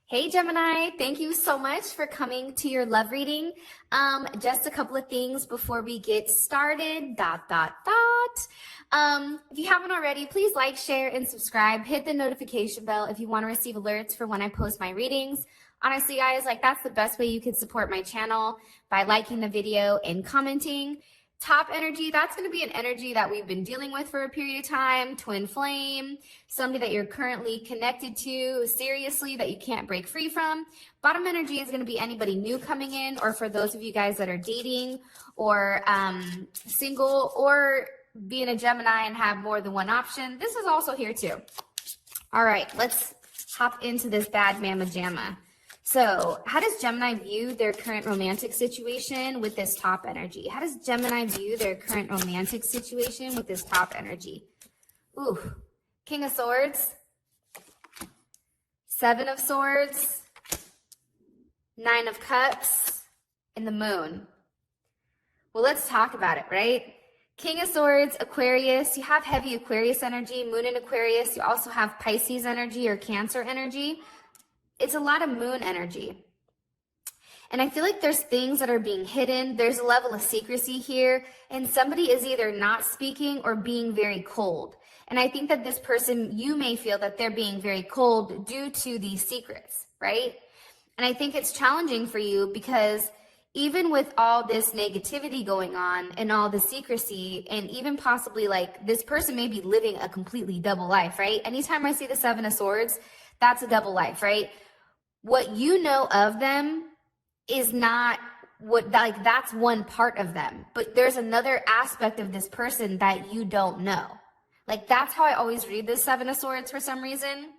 Hey Gemini, thank you so much for coming to your love reading. Just a couple of things before we get started. If you haven't already, please like, share, and subscribe. Hit the notification bell if you want to receive alerts for when I post my readings. Honestly, guys, that's the best way you can support my channel, by liking the video and commenting. Top energy, that's going to be an energy that we've been dealing with for a period of time. Twin flame, somebody that you're currently connected to seriously that you can't break free from. Bottom energy is going to be anybody new coming in, or for those of you guys that are dating or single, or being a Gemini and have more than one option. This is also here too. All right, let's hop into this bad mama jamma. So how does Gemini view their current romantic situation with this top energy? How does Gemini view their current romantic situation with this top energy? Ooh, King of Swords, Seven of Swords, Nine of Cups, and the Moon. Well, let's talk about it, right? King of Swords, Aquarius, you have heavy Aquarius energy, Moon in Aquarius. You also have Pisces energy or Cancer energy. It's a lot of moon energy. And I feel like there's things that are being hidden. There's a level of secrecy here, and somebody is either not speaking or being very cold. And I think that this person, you may feel that they're being very cold due to these secrets, right? And I think it's challenging for you because even with all this negativity going on and all the secrecy, and even possibly this person may be living a completely double life, right? Anytime I see the Seven of Swords, that's a double life, right? What you know of them is not what, that's one part of them, but there's another aspect of this person that you don't know. That's how I always read this Seven of Swords for some reason.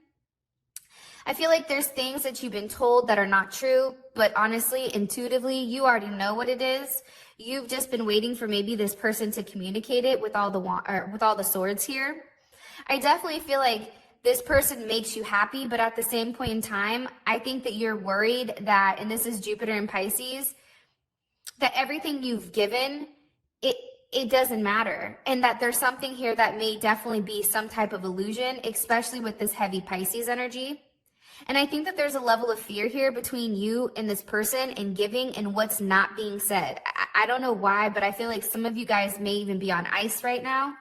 I feel like there's things that you've been told that are not true, but honestly, intuitively, you already know what it is. You've just been waiting for maybe this person to communicate it with all the swords here. I definitely feel like this person makes you happy, but at the same point in time, I think that you're worried that, and this is Jupiter and Pisces, that everything you've given, it doesn't matter. And that there's something here that may definitely be some type of illusion, especially with this heavy Pisces energy. And I think that there's a level of fear here between you and this person and giving and what's not being said. I don't know why, but I feel like some of you guys may even be on ice right now.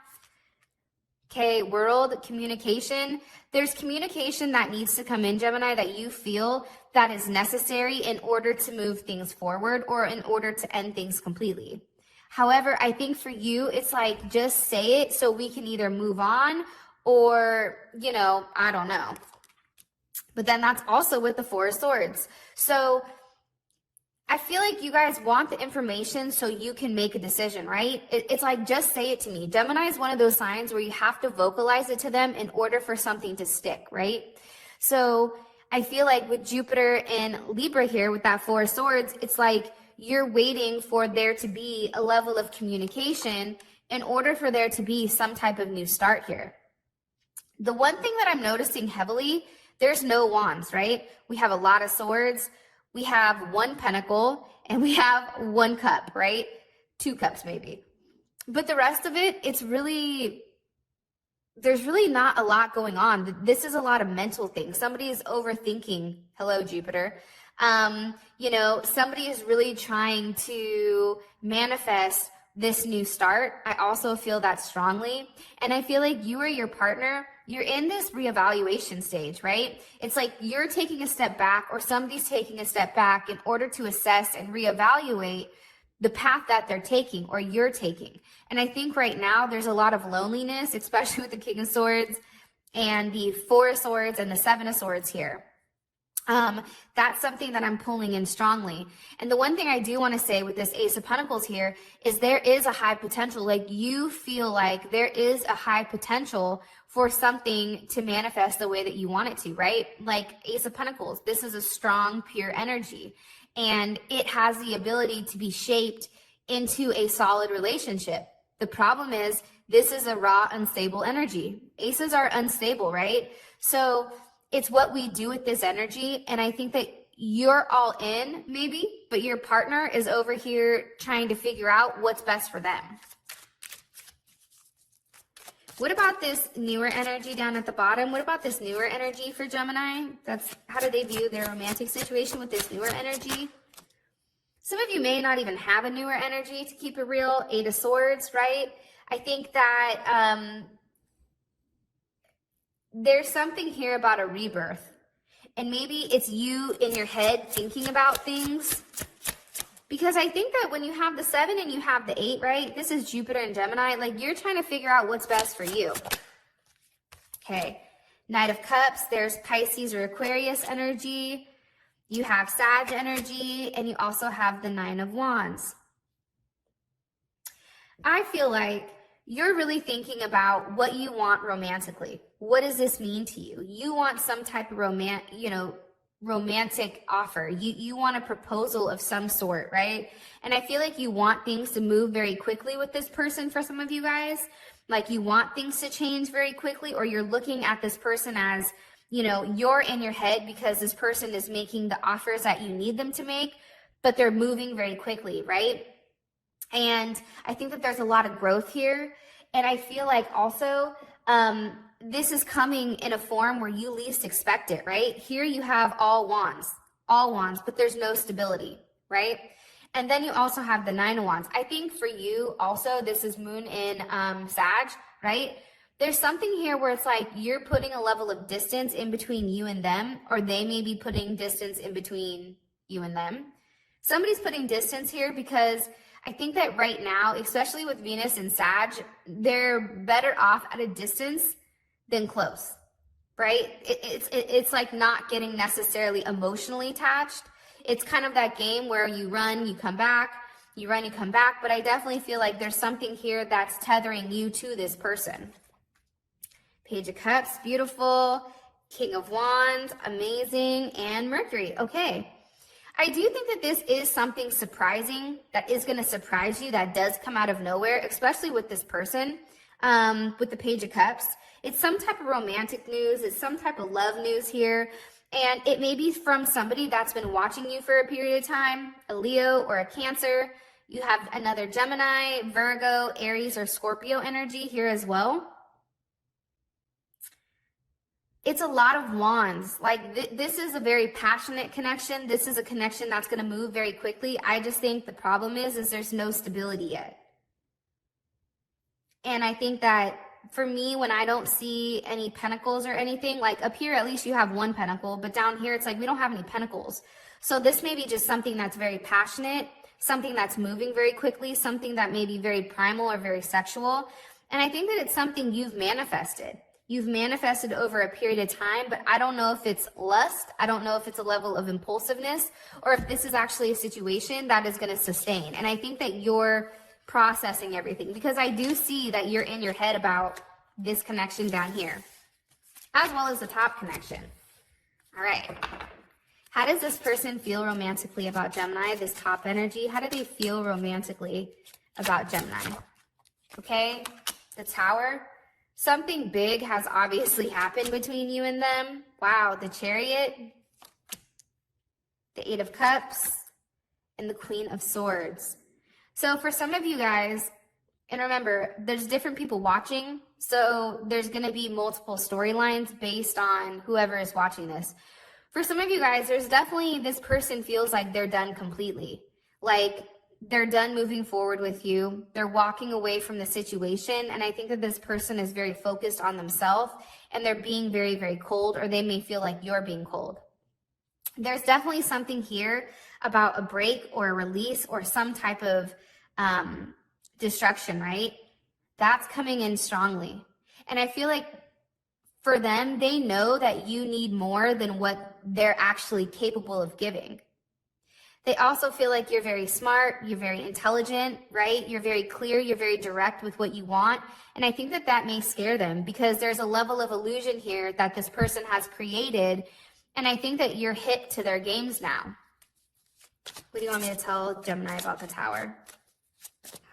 Okay, world communication. There's communication that needs to come in, Gemini, that you feel that is necessary in order to move things forward or in order to end things completely. However, I think for you, it's just say it so we can either move on or, I don't know. But then that's also with the Four of Swords. So I feel like you guys want the information so you can make a decision, right? It's just say it to me. Gemini is one of those signs where you have to vocalize it to them in order for something to stick, right? So I feel like with Jupiter and Libra here with that Four of Swords, it's you're waiting for there to be a level of communication in order for there to be some type of new start here. The one thing that I'm noticing heavily, there's no wands, right? We have a lot of swords. We have one pentacle and we have one cup, right? Two cups maybe. But the rest of it, there's really not a lot going on. This is a lot of mental things. Somebody is overthinking. Hello, Jupiter. Somebody is really trying to manifest this new start. I also feel that strongly. And I feel like you or your partner, you're in this reevaluation stage, right? It's you're taking a step back or somebody's taking a step back in order to assess and reevaluate the path that they're taking or you're taking. And I think right now there's a lot of loneliness, especially with the King of Swords and the Four of Swords and the Seven of Swords here. That's something that I'm pulling in strongly. And the one thing I do want to say with this Ace of Pentacles here is there is a high potential. You feel like there is a high potential for something to manifest the way that you want it to, right? Ace of Pentacles, this is a strong, pure energy, and it has the ability to be shaped into a solid relationship. The problem is this is a raw, unstable energy. Aces are unstable, right? So it's what we do with this energy. And I think that you're all in maybe, but your partner is over here trying to figure out what's best for them. What about this newer energy down at the bottom? What about this newer energy for Gemini? How do they view their romantic situation with this newer energy? Some of you may not even have a newer energy, to keep it real. 8 of Swords, right? I think that there's something here about a rebirth. And maybe it's you in your head thinking about things. Because I think that when you have the 7 and you have the 8, right? This is Jupiter and Gemini. Like, you're trying to figure out what's best for you. Okay. Knight of Cups. There's Pisces or Aquarius energy. You have Sag energy. And you also have the 9 of Wands. I feel like you're really thinking about what you want romantically. What does this mean to you? You want some type of romantic offer. You want a proposal of some sort, right? And I feel like you want things to move very quickly with this person for some of you guys. Like, you want things to change very quickly, or you're looking at this person as, you're in your head because this person is making the offers that you need them to make, but they're moving very quickly, right? And I think that there's a lot of growth here. And I feel like also, this is coming in a form where you least expect it, right? Here you have all wands, but there's no stability, right? And then you also have the 9 of Wands. I think for you also, this is moon in Sag, right? There's something here where it's like you're putting a level of distance in between you and them, or they may be putting distance in between you and them. Somebody's putting distance here because I think that right now, especially with Venus and Sag, they're better off at a distance than close, right? It's like not getting necessarily emotionally attached. It's kind of that game where you run, you come back, you run, you come back. But I definitely feel like there's something here that's tethering you to this person. Page of Cups, beautiful. King of Wands, amazing. And Mercury, okay. I do think that this is something surprising that is going to surprise you, that does come out of nowhere, especially with this person, with the Page of Cups. It's some type of romantic news. It's some type of love news here. And it may be from somebody that's been watching you for a period of time, a Leo or a Cancer. You have another Gemini, Virgo, Aries, or Scorpio energy here as well. It's a lot of wands. Like, this is a very passionate connection. This is a connection that's going to move very quickly. I just think the problem is there's no stability yet. And I think that for me, when I don't see any pentacles or anything, like up here, at least you have 1 pentacle, but down here, it's like we don't have any pentacles. So this may be just something that's very passionate, something that's moving very quickly, something that may be very primal or very sexual. And I think that it's something you've manifested. You've manifested over a period of time, but I don't know if it's lust. I don't know if it's a level of impulsiveness, or if this is actually a situation that is going to sustain. And I think that you're processing everything, because I do see that you're in your head about this connection down here, as well as the top connection. All right. How does this person feel romantically about Gemini, this top energy? How do they feel romantically about Gemini? Okay, the Tower. Something big has obviously happened between you and them. Wow, the Chariot, the 8 of Cups, and the Queen of Swords. So for some of you guys, and remember, there's different people watching, so there's going to be multiple storylines based on whoever is watching this. For some of you guys, there's definitely, this person feels like they're done completely. Like, they're done moving forward with you. They're walking away from the situation. And I think that this person is very focused on themselves, and they're being very, very cold, or they may feel like you're being cold. There's definitely something here about a break or a release or some type of destruction, right? That's coming in strongly. And I feel like for them, they know that you need more than what they're actually capable of giving. They also feel like you're very smart, you're very intelligent, right? You're very clear, you're very direct with what you want. And I think that that may scare them, because there's a level of illusion here that this person has created. And I think that you're hip to their games now. What do you want me to tell Gemini about the Tower?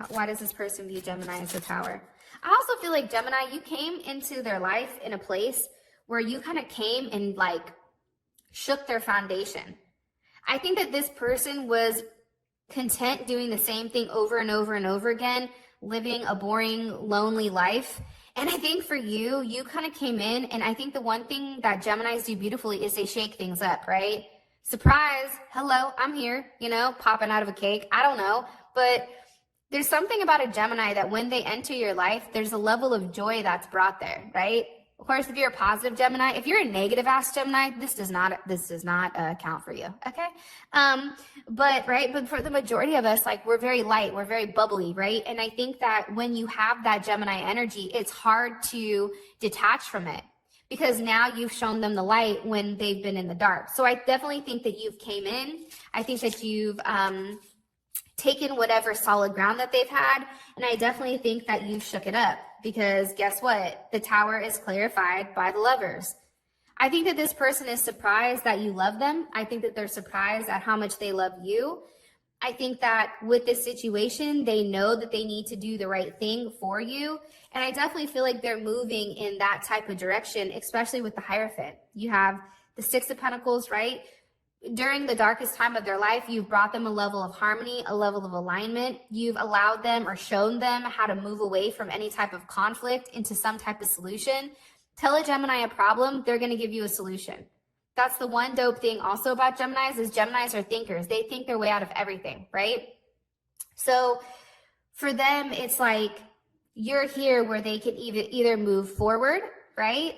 Why does this person view Gemini as the Tower? I also feel like Gemini, you came into their life in a place where you kind of came and like shook their foundation. I think that this person was content doing the same thing over and over and over again, living a boring, lonely life. And I think for you, you kind of came in, and I think the one thing that Geminis do beautifully is they shake things up, right? Surprise, hello, I'm here, you know, popping out of a cake. I don't know, but there's something about a Gemini that when they enter your life, there's a level of joy that's brought there, right? Of course, if you're a positive Gemini, if you're a negative ass Gemini, this does not count for you, okay? But for the majority of us, like, we're very light, we're very bubbly, right? And I think that when you have that Gemini energy, it's hard to detach from it, because now you've shown them the light when they've been in the dark. So I definitely think that you've came in. I think that you've taken whatever solid ground that they've had, and I definitely think that you shook it up, because guess what? The Tower is clarified by the Lovers. I think that this person is surprised that you love them. I think that they're surprised at how much they love you. I think that with this situation, they know that they need to do the right thing for you, and I definitely feel like they're moving in that type of direction, especially with the Hierophant. You have the Six of Pentacles, right? During the darkest time of their life, you've brought them a level of harmony, a level of alignment. You've allowed them or shown them how to move away from any type of conflict into some type of solution. Tell a Gemini a problem, they're going to give you a solution. That's the one dope thing also about Geminis, is Geminis are thinkers. They think their way out of everything, right? So for them, it's like you're here where they can either move forward, right,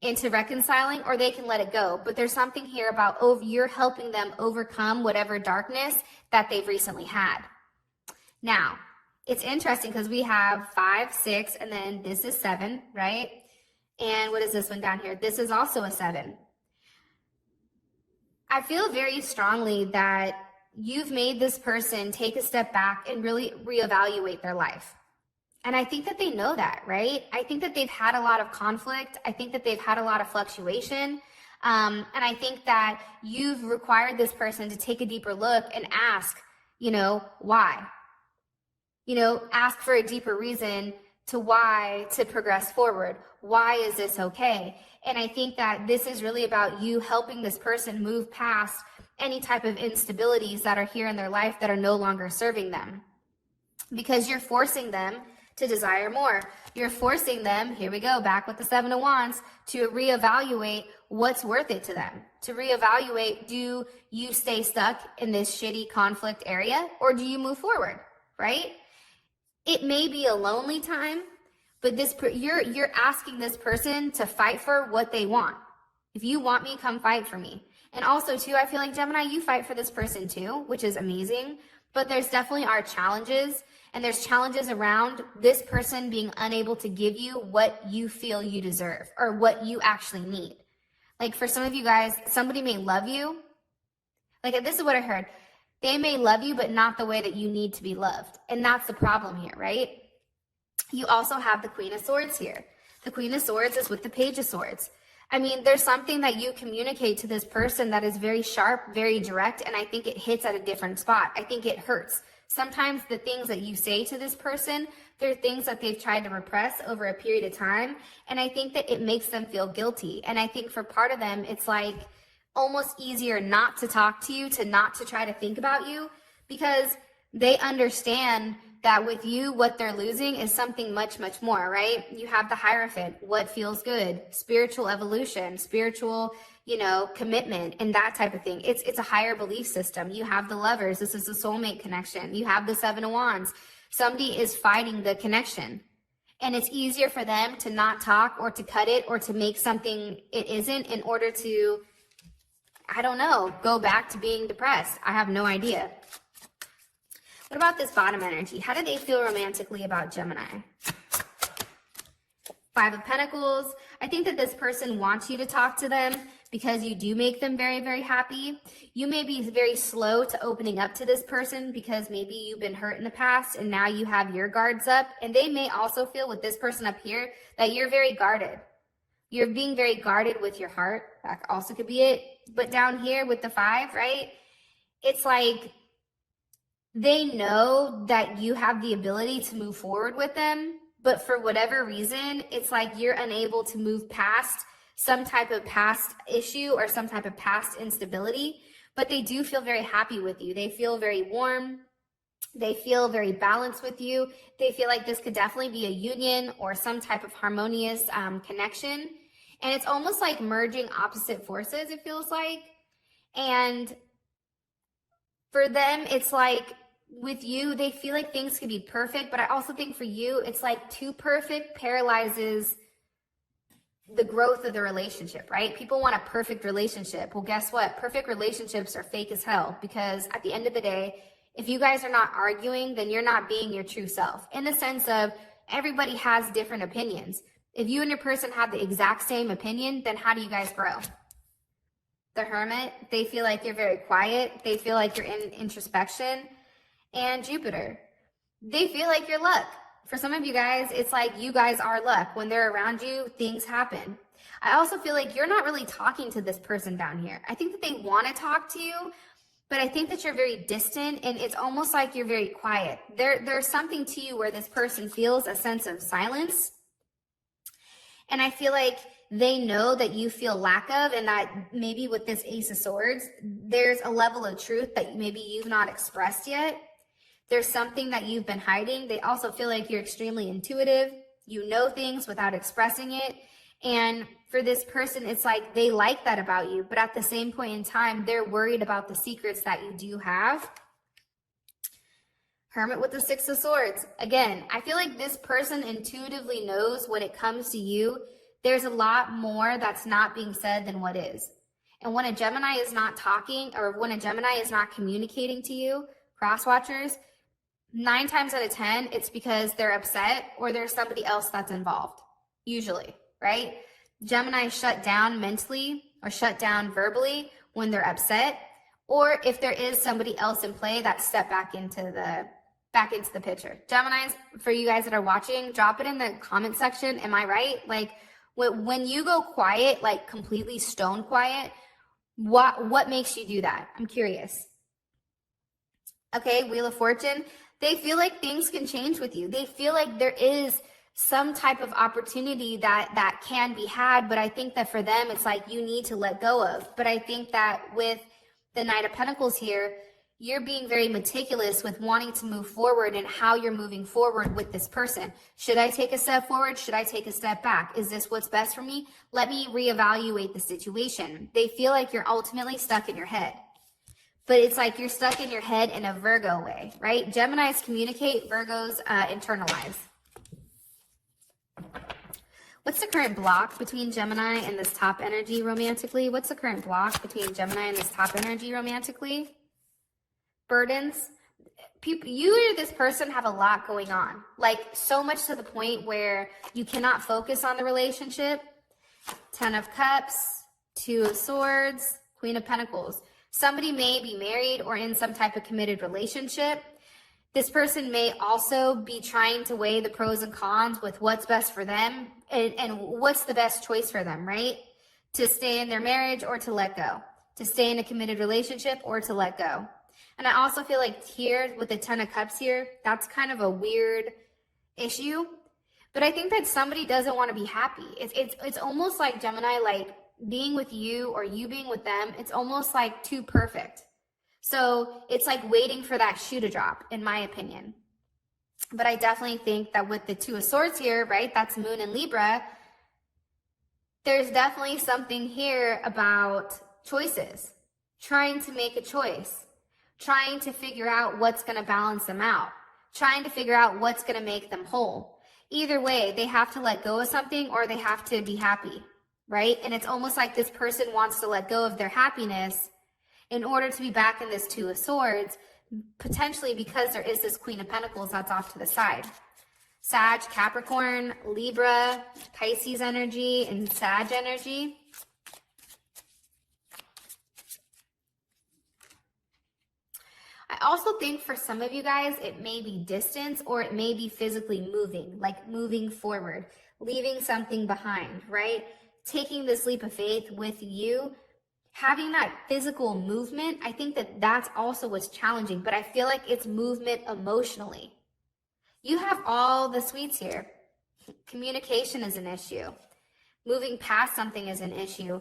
into reconciling, or they can let it go. But there's something here about you're helping them overcome whatever darkness that they've recently had. Now, it's interesting because we have 5, 6, and then this is 7, right? And what is this one down here? This is also a 7. I feel very strongly that you've made this person take a step back and really reevaluate their life. And I think that they know that, right? I think that they've had a lot of conflict. I think that they've had a lot of fluctuation. And I think that you've required this person to take a deeper look and ask, why? Ask for a deeper reason to why to progress forward. Why is this okay? And I think that this is really about you helping this person move past any type of instabilities that are here in their life that are no longer serving them. Because you're forcing them to desire more. You're forcing them, here we go, back with the 7 of Wands, to reevaluate what's worth it to them. To reevaluate, do you stay stuck in this shitty conflict area, or do you move forward, right? It may be a lonely time, but you're asking this person to fight for what they want. If you want me, come fight for me. And also, too, I feel like, Gemini, you fight for this person, too, which is amazing. But there's definitely are challenges, and there's challenges around this person being unable to give you what you feel you deserve or what you actually need. Like, for some of you guys, somebody may love you. Like, this is what I heard. They may love you, but not the way that you need to be loved. And that's the problem here, right? You also have the Queen of Swords here. The Queen of Swords is with the Page of Swords. I mean, there's something that you communicate to this person that is very sharp, very direct, and I think it hits at a different spot. I think it hurts. Sometimes the things that you say to this person, they're things that they've tried to repress over a period of time, and I think that it makes them feel guilty. And I think for part of them, it's like almost easier not to talk to you, not to try to think about you, because they understand that with you, what they're losing is something much, much more, right? You have the Hierophant, what feels good, spiritual evolution, spiritual, commitment, and that type of thing. It's a higher belief system. You have the Lovers. This is a soulmate connection. You have the 7 of Wands. Somebody is fighting the connection. And it's easier for them to not talk or to cut it or to make something it isn't in order to, I don't know, go back to being depressed. I have no idea. What about this bottom energy? How do they feel romantically about Gemini? 5 of Pentacles. I think that this person wants you to talk to them because you do make them very, very happy. You may be very slow to opening up to this person because maybe you've been hurt in the past and now you have your guards up. And they may also feel with this person up here that you're very guarded. You're being very guarded with your heart. That also could be it. But down here with the 5, right? It's like they know that you have the ability to move forward with them, but for whatever reason, it's like you're unable to move past some type of past issue or some type of past instability, but they do feel very happy with you. They feel very warm. They feel very balanced with you. They feel like this could definitely be a union or some type of harmonious connection. And it's almost like merging opposite forces, it feels like. And for them, it's like with you, they feel like things could be perfect. But I also think for you, it's like too perfect paralyzes the growth of the relationship, right? People want a perfect relationship. Well, guess what? Perfect relationships are fake as hell, because at the end of the day, if you guys are not arguing, then you're not being your true self, in the sense of everybody has different opinions. If you and your person have the exact same opinion, then how do you guys grow? The Hermit, they feel like you're very quiet. They feel like you're in introspection. And Jupiter, they feel like you're luck. For some of you guys, it's like you guys are luck. When they're around you, things happen. I also feel like you're not really talking to this person down here. I think that they want to talk to you, but I think that you're very distant, and it's almost like you're very quiet. There's something to you where this person feels a sense of silence. And I feel like they know that you feel lack of, and that maybe with this Ace of Swords, there's a level of truth that maybe you've not expressed yet. There's something that you've been hiding. They also feel like you're extremely intuitive. You know things without expressing it. And for this person, it's like they like that about you, but at the same point in time, they're worried about the secrets that you do have. Hermit with the Six of Swords. Again, I feel like this person intuitively knows when it comes to you, there's a lot more that's not being said than what is. And when a Gemini is not talking, or when a Gemini is not communicating to you, cross watchers, 9 times out of 10, it's because they're upset or there's somebody else that's involved, usually, right? Gemini shut down mentally or shut down verbally when they're upset, or if there is somebody else in play that step back into the picture. Geminis, for you guys that are watching, drop it in the comment section. Am I right? Like when you go quiet, like completely stone quiet, what makes you do that? I'm curious. Okay, Wheel of Fortune. They feel like things can change with you. They feel like there is some type of opportunity that can be had, but I think that for them, it's like you need to let go of. But I think that with the Knight of Pentacles here, you're being very meticulous with wanting to move forward and how you're moving forward with this person. Should I take a step forward? Should I take a step back? Is this what's best for me? Let me reevaluate the situation. They feel like you're ultimately stuck in your head. But it's like you're stuck in your head in a Virgo way, right? Geminis communicate, Virgos internalize. What's the current block between Gemini and this top energy romantically? What's the current block between Gemini and this top energy romantically? Burdens. People, you or this person have a lot going on. Like so much to the point where you cannot focus on the relationship. 10 of Cups, 2 of Swords, Queen of Pentacles. Somebody may be married or in some type of committed relationship. This person may also be trying to weigh the pros and cons with what's best for them and what's the best choice for them, right? To stay in their marriage or to let go. To stay in a committed relationship or to let go. And I also feel like here with the 10 of Cups here, that's kind of a weird issue. But I think that somebody doesn't want to be happy. It's almost like Gemini, like being with you or you being with them, it's almost like too perfect. So it's like waiting for that shoe to drop, in my opinion. But I definitely think that with the 2 of Swords here, right, that's Moon and Libra, there's definitely something here about choices, trying to make a choice, trying to figure out what's going to balance them out, trying to figure out what's going to make them whole. Either way, they have to let go of something or they have to be happy, right? And it's almost like this person wants to let go of their happiness in order to be back in this 2 of Swords, potentially because there is this Queen of Pentacles that's off to the side. Sag, Capricorn, Libra, Pisces energy, and Sag energy. I also think for some of you guys, it may be distance or it may be physically moving, like moving forward, leaving something behind, right? Taking this leap of faith with you, having that physical movement. I think that that's also what's challenging, but I feel like it's movement emotionally. You have all the sweets here. Communication is an issue. Moving past something is an issue.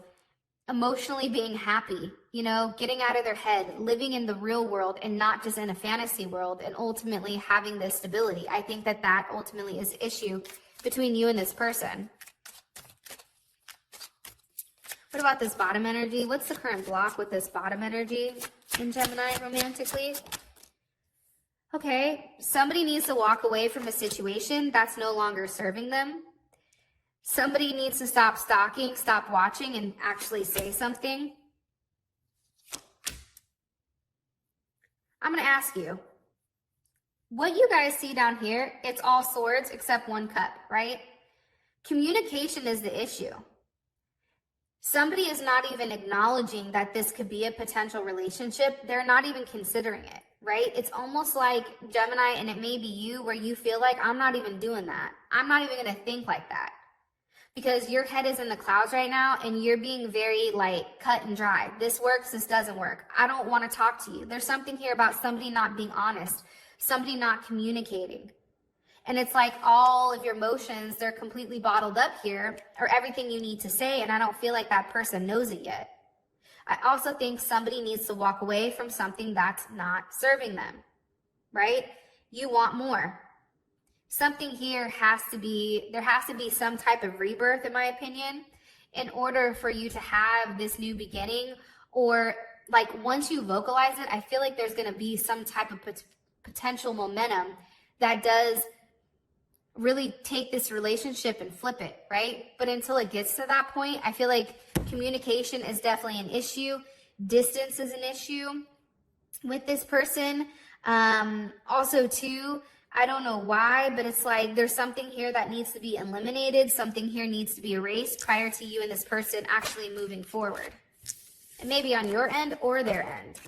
Emotionally being happy you know, getting out of their head, living in the real world and not just in a fantasy world, and ultimately having this stability. I think that that ultimately is the issue between you and this person. What about this bottom energy? What's the current block with this bottom energy in Gemini romantically? Okay, somebody needs to walk away from a situation that's no longer serving them. Somebody needs to stop stalking, stop watching, and actually say something. I'm going to ask you, what you guys see down here, it's all swords except one cup, right? Communication is the issue. Somebody is not even acknowledging that this could be a potential relationship. They're not even considering it, right? It's almost like Gemini, and it may be you, where you feel like, I'm not even doing that. I'm not even going to think like that. Because your head is in the clouds right now, and you're being very like cut and dry. This works, this doesn't work. I don't want to talk to you. There's something here about somebody not being honest, somebody not communicating. And it's like all of your emotions, they're completely bottled up here, or everything you need to say, and I don't feel like that person knows it yet. I also think somebody needs to walk away from something that's not serving them, right? You want more. Something here there has to be some type of rebirth, in my opinion, in order for you to have this new beginning. Or like once you vocalize it, I feel like there's going to be some type of potential momentum that does really take this relationship and flip it, right? But until it gets to that point, I feel like communication is definitely an issue. Distance is an issue with this person. Also too, I don't know why, but it's like there's something here that needs to be eliminated. Something here needs to be erased prior to you and this person actually moving forward. And maybe on your end or their end.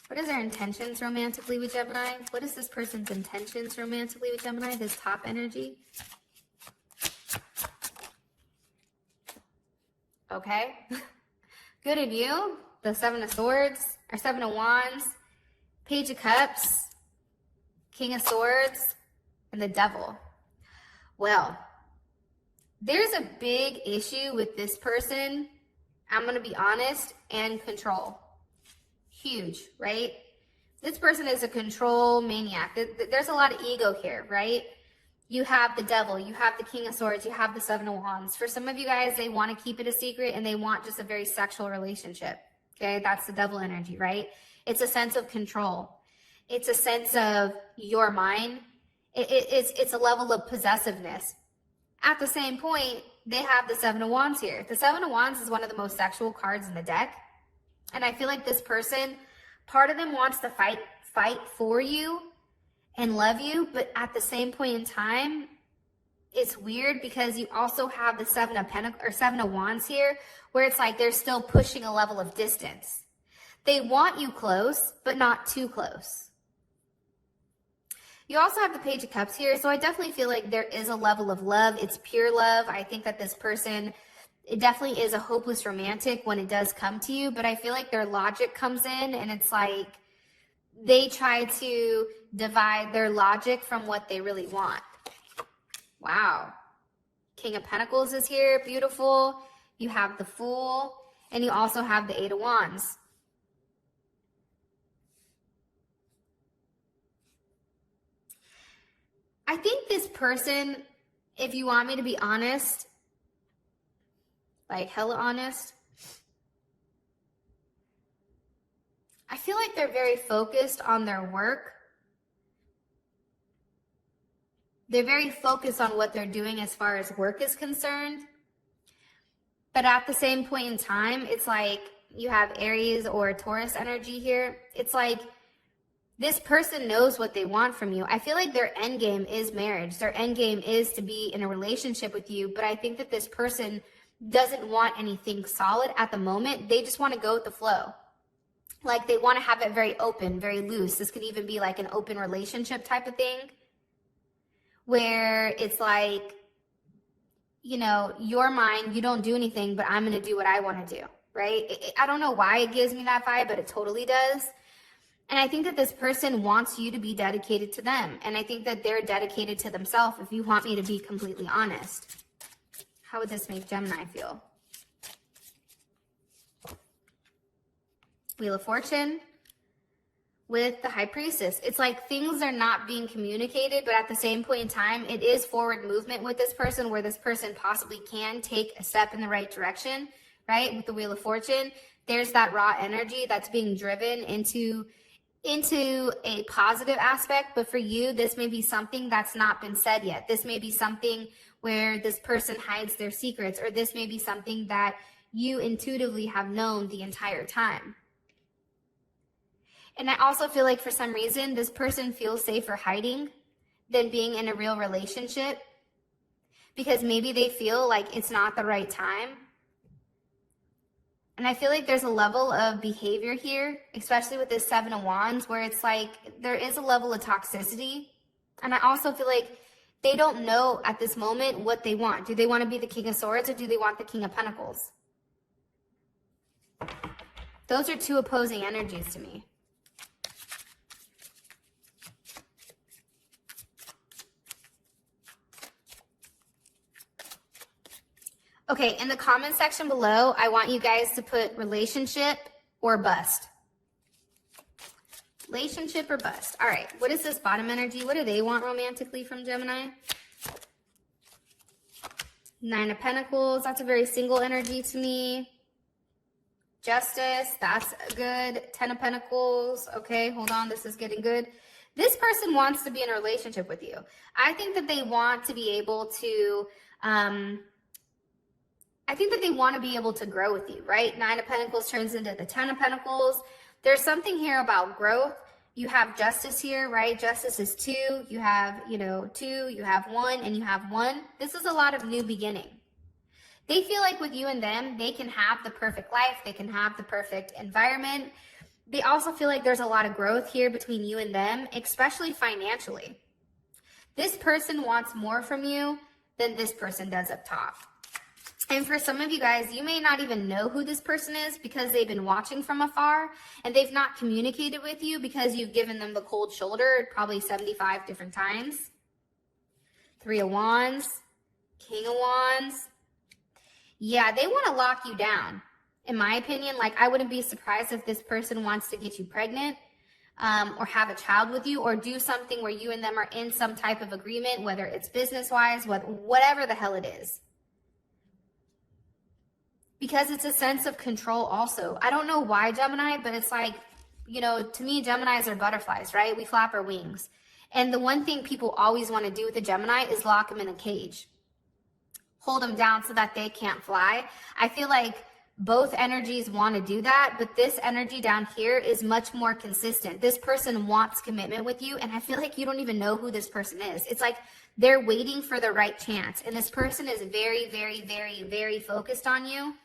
What is their intentions romantically with Gemini? What is this person's intentions romantically with Gemini, this top energy? Okay. Good of you. The Seven of Swords, or Seven of Wands, Page of Cups, King of Swords, and the Devil. Well, there's a big issue with this person, I'm going to be honest, and control. Huge, right? This person is a control maniac. There's a lot of ego here, right? You have the Devil, you have the King of Swords, you have the Seven of Wands. For some of you guys, they want to keep it a secret and they want just a very sexual relationship. Okay, that's the Devil energy, right? It's a sense of control. It's a sense of your mind. It's a level of possessiveness. At the same point, they have the Seven of Wands here. The Seven of Wands is one of the most sexual cards in the deck. And I feel like this person, part of them wants to fight for you and love you, but at the same point in time, it's weird because you also have the Seven of Wands here, where it's like they're still pushing a level of distance. They want you close, but not too close. You also have the Page of Cups here, so I definitely feel like there is a level of love. It's pure love. I think that this person, it definitely is a hopeless romantic when it does come to you, but I feel like their logic comes in and it's like they try to divide their logic from what they really want. Wow. King of Pentacles is here. Beautiful. You have the Fool, and you also have the Eight of Wands. I think this person, if you want me to be honest, like hella honest, I feel like they're very focused on their work. They're very focused on what they're doing as far as work is concerned. But at the same point in time, it's like you have Aries or Taurus energy here. It's like this person knows what they want from you. I feel like their end game is marriage. Their end game is to be in a relationship with you. But I think that this person doesn't want anything solid at the moment. They just want to go with the flow. Like they want to have it very open, very loose. This could even be like an open relationship type of thing, where it's like, you know, your mind, you don't do anything, but I'm going to do what I want to do, right? I don't know why it gives me that vibe, but it totally does. And I think that this person wants you to be dedicated to them. And I think that they're dedicated to themselves, if you want me to be completely honest. How would this make Gemini feel? Wheel of Fortune with the High Priestess. It's like things are not being communicated, but at the same point in time, it is forward movement with this person where this person possibly can take a step in the right direction, right? With the Wheel of Fortune, there's that raw energy that's being driven into a positive aspect. But for you, this may be something that's not been said yet. This may be something where this person hides their secrets, or this may be something that you intuitively have known the entire time. And I also feel like for some reason, this person feels safer hiding than being in a real relationship, because maybe they feel like it's not the right time. And I feel like there's a level of behavior here, especially with this Seven of Wands, where it's like there is a level of toxicity. And I also feel like they don't know at this moment what they want. Do they want to be the King of Swords, or do they want the King of Pentacles? Those are two opposing energies to me. Okay, in the comment section below, I want you guys to put relationship or bust. Relationship or bust. All right, what is this bottom energy? What do they want romantically from Gemini? Nine of Pentacles, that's a very single energy to me. Justice, that's good. Ten of Pentacles, okay, hold on, this is getting good. This person wants to be in a relationship with you. I think that they want to be able to, grow with you, right? Nine of Pentacles turns into the Ten of Pentacles. There's something here about growth. You have Justice here, right? Justice is two. You have, two, you have one, and you have one. This is a lot of new beginning. They feel like with you and them, they can have the perfect life. They can have the perfect environment. They also feel like there's a lot of growth here between you and them, especially financially. This person wants more from you than this person does up top. And for some of you guys, you may not even know who this person is because they've been watching from afar and they've not communicated with you because you've given them the cold shoulder probably 75 different times. Three of Wands, King of Wands. Yeah, they want to lock you down. In my opinion, like I wouldn't be surprised if this person wants to get you pregnant or have a child with you or do something where you and them are in some type of agreement, whether it's business-wise, whatever the hell it is. Because it's a sense of control also. I don't know why, Gemini, but it's like, to me, Geminis are butterflies, right? We flap our wings. And the one thing people always want to do with a Gemini is lock them in a cage. Hold them down so that they can't fly. I feel like both energies want to do that, but this energy down here is much more consistent. This person wants commitment with you, and I feel like you don't even know who this person is. It's like they're waiting for the right chance, and this person is very, very, very, very focused on you.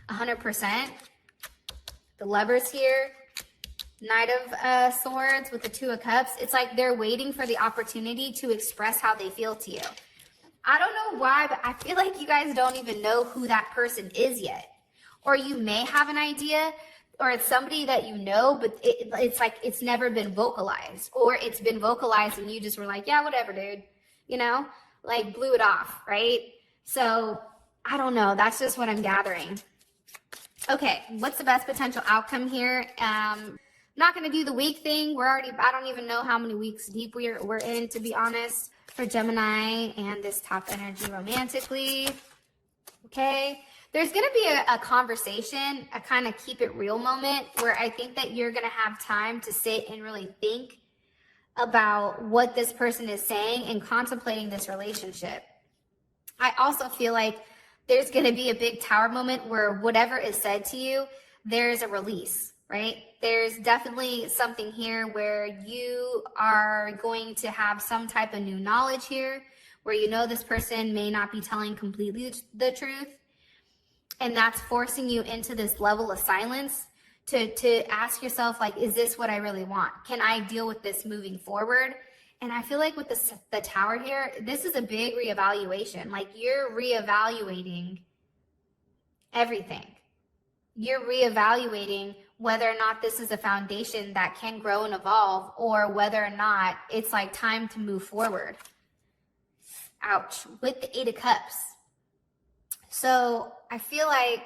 100%. The Lovers here, Knight of Swords with the Two of Cups. It's like they're waiting for the opportunity to express how they feel to you. I don't know why, but I feel like you guys don't even know who that person is yet. Or you may have an idea, or it's somebody that you know, but it's like it's never been vocalized. Or it's been vocalized and you just were like, yeah, whatever, dude. Like blew it off, right? So I don't know. That's just what I'm gathering. Okay, what's the best potential outcome here? I'm not going to do the week thing. I don't even know how many weeks deep we're in, to be honest, for Gemini and this top energy romantically. Okay, there's going to be a conversation, a kind of keep it real moment where I think that you're going to have time to sit and really think about what this person is saying and contemplating this relationship. I also feel like there's going to be a big tower moment where whatever is said to you, there's a release, right? There's definitely something here where you are going to have some type of new knowledge here, where this person may not be telling completely the truth. And that's forcing you into this level of silence to ask yourself, like, is this what I really want? Can I deal with this moving forward? And I feel like with the tower here, this is a big reevaluation. Like you're reevaluating everything. You're reevaluating whether or not this is a foundation that can grow and evolve, or whether or not it's like time to move forward. Ouch. With the Eight of Cups. So I feel like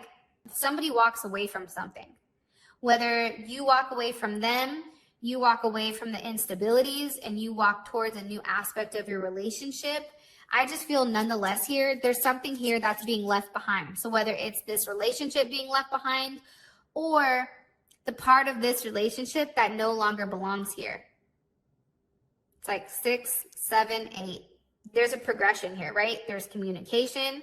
somebody walks away from something. Whether you walk away from them, you walk away from the instabilities, and you walk towards a new aspect of your relationship, I just feel nonetheless here, there's something here that's being left behind. So whether it's this relationship being left behind or the part of this relationship that no longer belongs here. It's like 6, 7, 8. There's a progression here, right? There's communication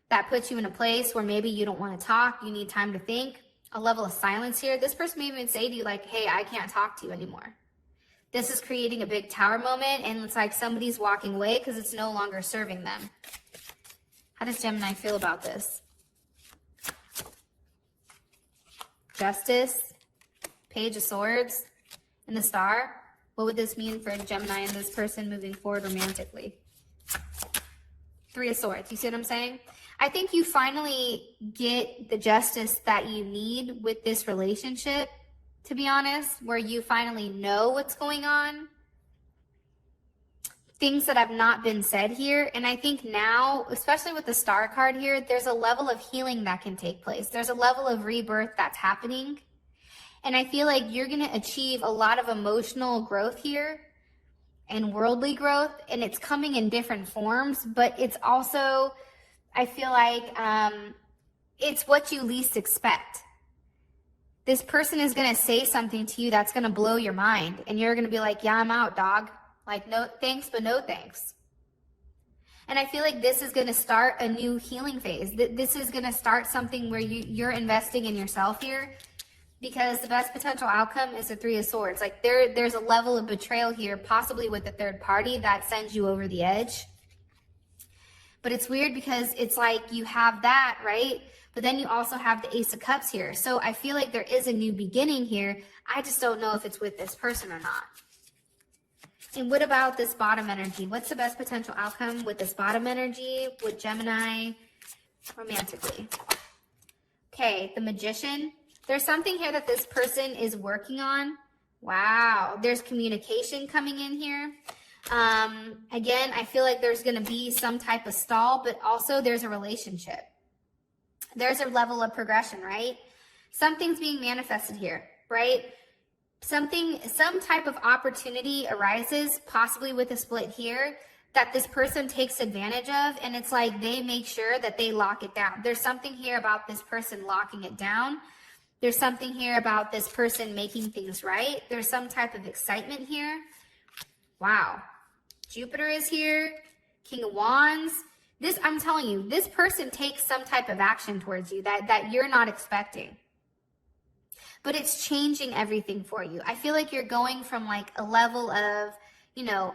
that puts you in a place where maybe you don't want to talk. You need time to think. A level of silence here. This person may even say to you like, hey, I can't talk to you anymore. This is creating a big tower moment, and it's like somebody's walking away because it's no longer serving them. How does Gemini feel about this? Justice, Page of Swords, and the Star. What would this mean for Gemini and this person moving forward romantically? 3 of Swords. You see what I'm saying? I think you finally get the justice that you need with this relationship, to be honest, where you finally know what's going on. Things that have not been said here. And I think now, especially with the Star card here, there's a level of healing that can take place. There's a level of rebirth that's happening. And I feel like you're going to achieve a lot of emotional growth here and worldly growth. And it's coming in different forms, but it's also, I feel like it's what you least expect. This person is going to say something to you that's going to blow your mind. And you're going to be like, yeah, I'm out, dog. Like, no thanks, but no thanks. And I feel like this is going to start a new healing phase. This is going to start something where you're investing in yourself here, because the best potential outcome is the 3 of Swords. Like there's a level of betrayal here, possibly with the third party, that sends you over the edge. But it's weird because it's like you have that, right? But then you also have the Ace of Cups here. So I feel like there is a new beginning here. I just don't know if it's with this person or not. And what about this bottom energy? What's the best potential outcome with this bottom energy, with Gemini romantically? Okay, the Magician. There's something here that this person is working on. Wow, there's communication coming in here. Again, I feel like there's going to be some type of stall, but also there's a relationship. There's a level of progression, right? Something's being manifested here, right? Some type of opportunity arises, possibly with a split here, that this person takes advantage of, and it's like they make sure that they lock it down. There's something here about this person locking it down. There's something here about this person making things right. There's some type of excitement here. Wow. Jupiter is here. King of Wands. This, I'm telling you, this person takes some type of action towards you that you're not expecting. But it's changing everything for you. I feel like you're going from like a level of,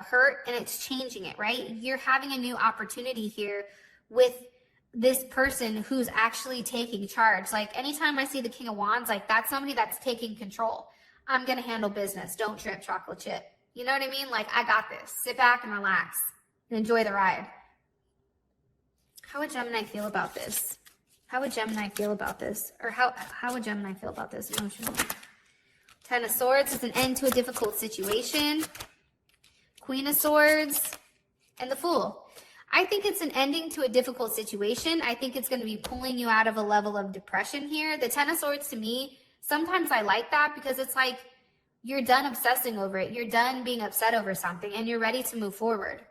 hurt, and it's changing it, right? You're having a new opportunity here with this person who's actually taking charge. Like anytime I see the King of Wands, like that's somebody that's taking control. I'm going to handle business. Don't trip, chocolate chip. You know what I mean? Like, I got this. Sit back and relax and enjoy the ride. How would Gemini feel about this? How would Gemini feel about this? Or how would Gemini feel about this emotionally? 10 of Swords is an end to a difficult situation. Queen of Swords and the Fool. I think it's an ending to a difficult situation. I think it's going to be pulling you out of a level of depression here. The 10 of Swords, to me, sometimes I like that because it's like you're done obsessing over it. You're done being upset over something and you're ready to move forward.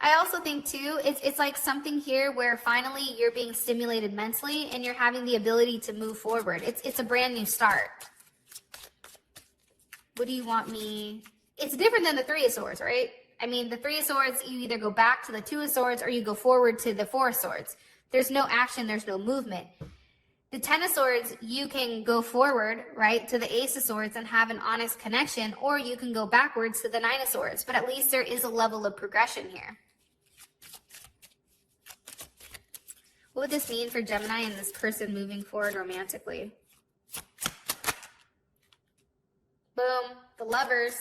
I also think too, it's like something here where finally you're being stimulated mentally and you're having the ability to move forward. It's a brand new start. What do you want me? It's different than the 3 of Swords, right? I mean, the 3 of Swords, you either go back to the 2 of Swords or you go forward to the 4 of Swords. There's no action, there's no movement. The 10 of Swords, you can go forward, right, to the Ace of Swords and have an honest connection, or you can go backwards to the 9 of Swords. But at least there is a level of progression here. What would this mean for Gemini and this person moving forward romantically? Boom, the Lovers.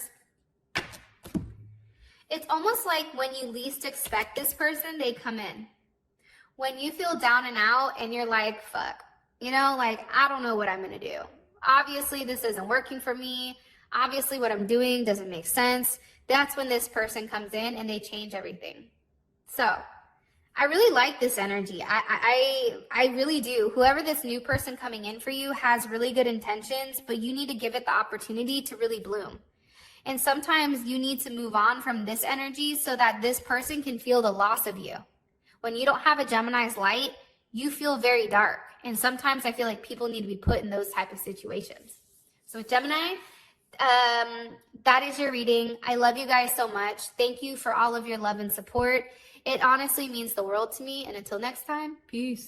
It's almost like when you least expect this person, they come in. When you feel down and out and you're like, fuck, like, I don't know what I'm going to do. Obviously, this isn't working for me. Obviously, what I'm doing doesn't make sense. That's when this person comes in and they change everything. So, I really like this energy. I really do. Whoever this new person coming in for you has really good intentions, but you need to give it the opportunity to really bloom. And sometimes you need to move on from this energy so that this person can feel the loss of you. When you don't have a Gemini's light, you feel very dark. And sometimes I feel like people need to be put in those type of situations. So with Gemini, that is your reading. I love you guys so much. Thank you for all of your love and support. It honestly means the world to me. And until next time, peace.